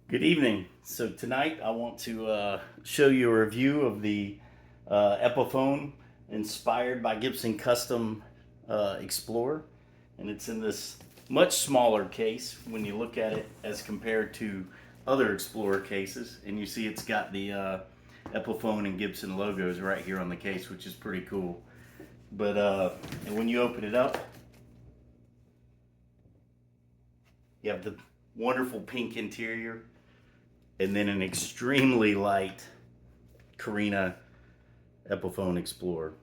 Good evening. So tonight I want to show you a review of the Epiphone inspired by Gibson Custom Explorer, and it's in this much smaller case when you look at it as compared to other Explorer cases, and you see it's got the Epiphone and Gibson logos right here on the case, which is pretty cool. But and when you open it up, you have the wonderful pink interior and then an extremely light Korina Epiphone Explorer.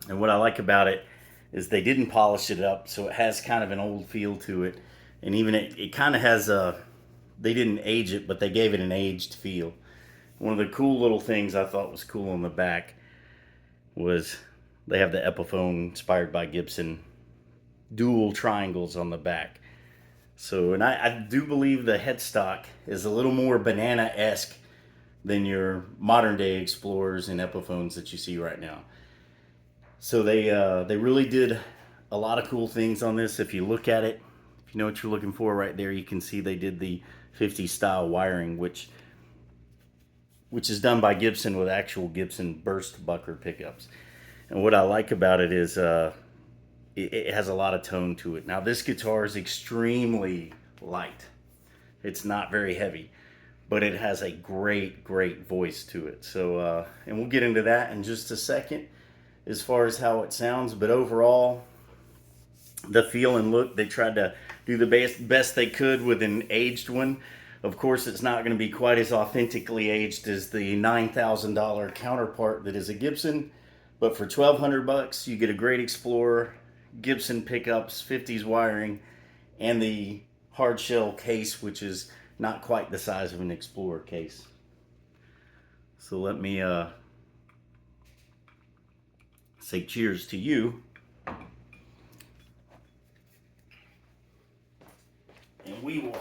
And what I like about it is they didn't polish it up, so it has kind of an old feel to it. And even it kind of has they didn't age it, but they gave it an aged feel. One of the cool little things I thought was cool on the back was they have the Epiphone inspired by Gibson dual triangles on the back. So, and I do believe the headstock is a little more banana-esque than your modern day Explorers and Epiphones that you see right now. So they really did a lot of cool things on this. If you look at it, if you know what you're looking for right there, you can see they did the 50s style wiring, which is done by Gibson with actual Gibson burst bucker pickups. And what I like about it is it has a lot of tone to it. Now this guitar is extremely light. It's not very heavy, but it has a great voice to it. So and we'll get into that in just a second as far as how it sounds. But overall, the feel and look, they tried to do the best they could with an aged one. Of course, it's not going to be quite as authentically aged as the $9,000 counterpart that is a Gibson, but for $1,200 you get a great Explorer, Gibson pickups, 50s wiring, and the hard shell case, which is not quite the size of an Explorer case. So let me say cheers to you. And we will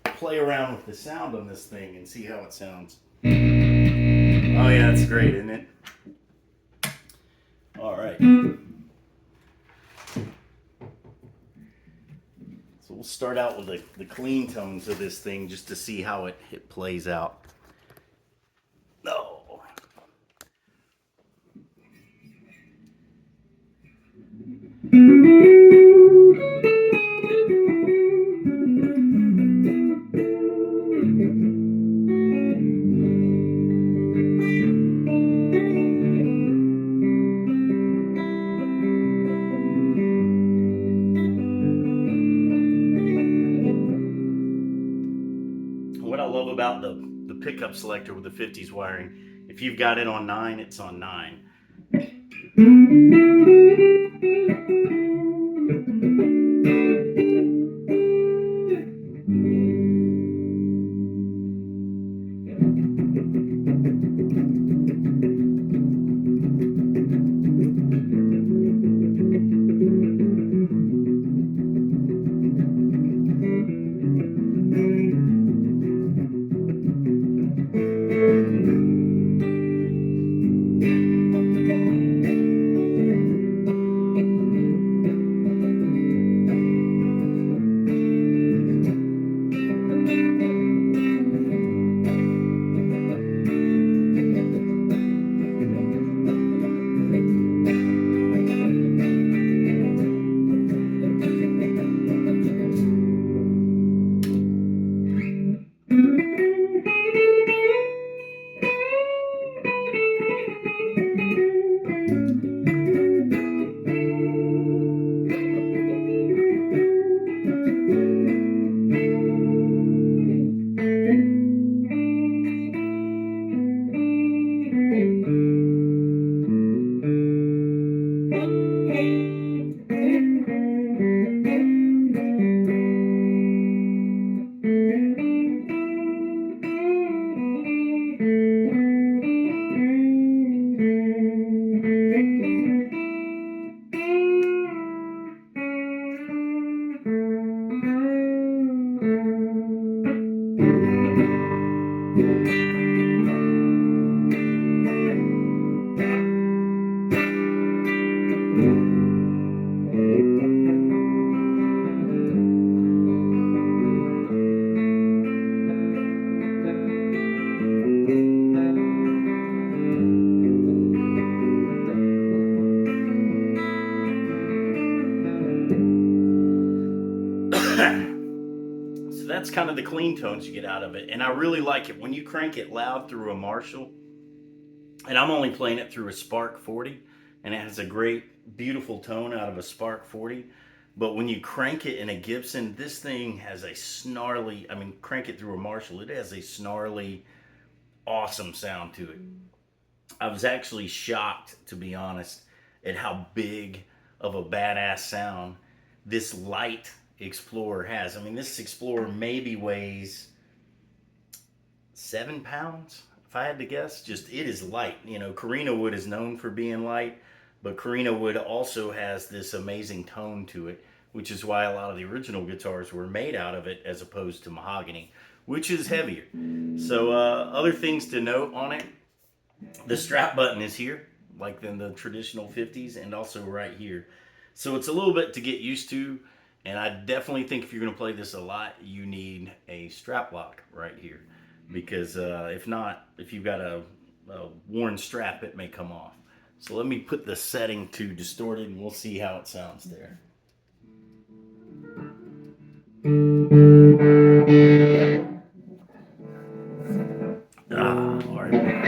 play around with the sound on this thing and see how it sounds. Oh yeah, it's great, isn't it? All right. So we'll start out with the clean tones of this thing just to see how it plays out. No. What I love about the pickup selector with the 50s wiring, if you've got it on 9, it's on 9. that's kind of the clean tones you get out of it. And I really like it when you crank it loud through a Marshall. And I'm only playing it through a Spark 40, and it has a great, beautiful tone out of a Spark 40. But when you crank it in a Gibson, this thing has a snarly, I mean, crank it through a Marshall, it has a snarly, awesome sound to it. I was actually shocked, to be honest, at how big of a badass sound this light Explorer has. I mean, this Explorer maybe weighs 7 pounds, if I had to guess. Just, it is light. You know, Korina wood is known for being light, but Korina wood also has this amazing tone to it, which is why a lot of the original guitars were made out of it as opposed to mahogany, which is heavier. So other things to note on it, the strap button is here, like in the traditional 50s, and also right here. So it's a little bit to get used to, and I definitely think if you're going to play this a lot, you need a strap lock right here. Because if not, if you've got a worn strap, it may come off. So let me put the setting to distorted, and we'll see how it sounds there. All right.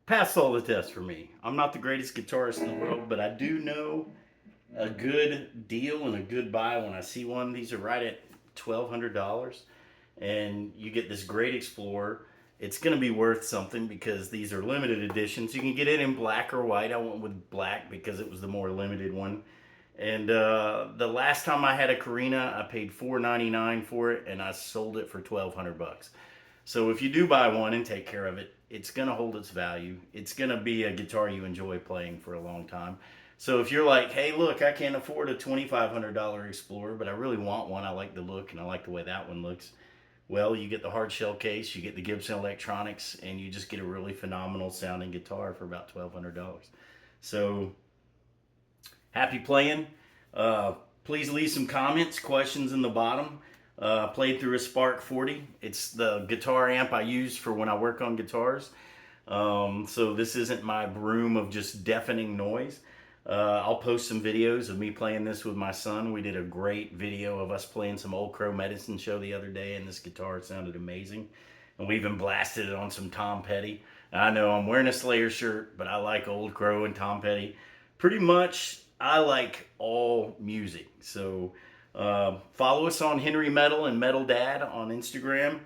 Passed all the tests for me. I'm not the greatest guitarist in the world, but I do know a good deal and a good buy when I see one. These are right at $1,200, and you get this great Explorer. It's going to be worth something because these are limited editions. You can get it in black or white. I went with black because it was the more limited one. And the last time I had a Korina, I paid $499 for it, and I sold it for $1,200. So if you do buy one and take care of it, it's going to hold its value. It's going to be a guitar you enjoy playing for a long time. So if you're like, hey, look, I can't afford a $2,500 Explorer, but I really want one. I like the look and I like the way that one looks. Well, you get the hard shell case, you get the Gibson electronics, and you just get a really phenomenal sounding guitar for about $1,200. So happy playing. Please leave some comments, questions in the bottom. Played through a Spark 40. It's the guitar amp I use for when I work on guitars. So this isn't my broom of just deafening noise. I'll post some videos of me playing this with my son. We did a great video of us playing some Old Crow Medicine Show the other day, and this guitar sounded amazing. And we even blasted it on some Tom Petty. I know I'm wearing a Slayer shirt, but I like Old Crow and Tom Petty. Pretty much, I like all music. So follow us on Henry Metal and Metal Dad on Instagram.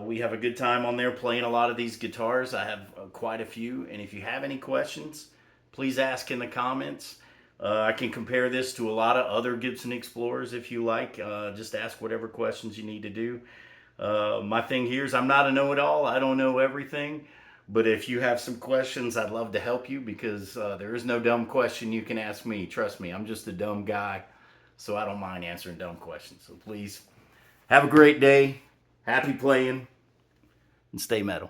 We have a good time on there playing a lot of these guitars. I have quite a few, and if you have any questions, please ask in the comments. I can compare this to a lot of other Gibson Explorers if you like. Just ask whatever questions you need to do. My thing here is I'm not a know-it-all. I don't know everything. But if you have some questions, I'd love to help you because there is no dumb question you can ask me. Trust me, I'm just a dumb guy, so I don't mind answering dumb questions. So please have a great day. Happy playing, and stay metal.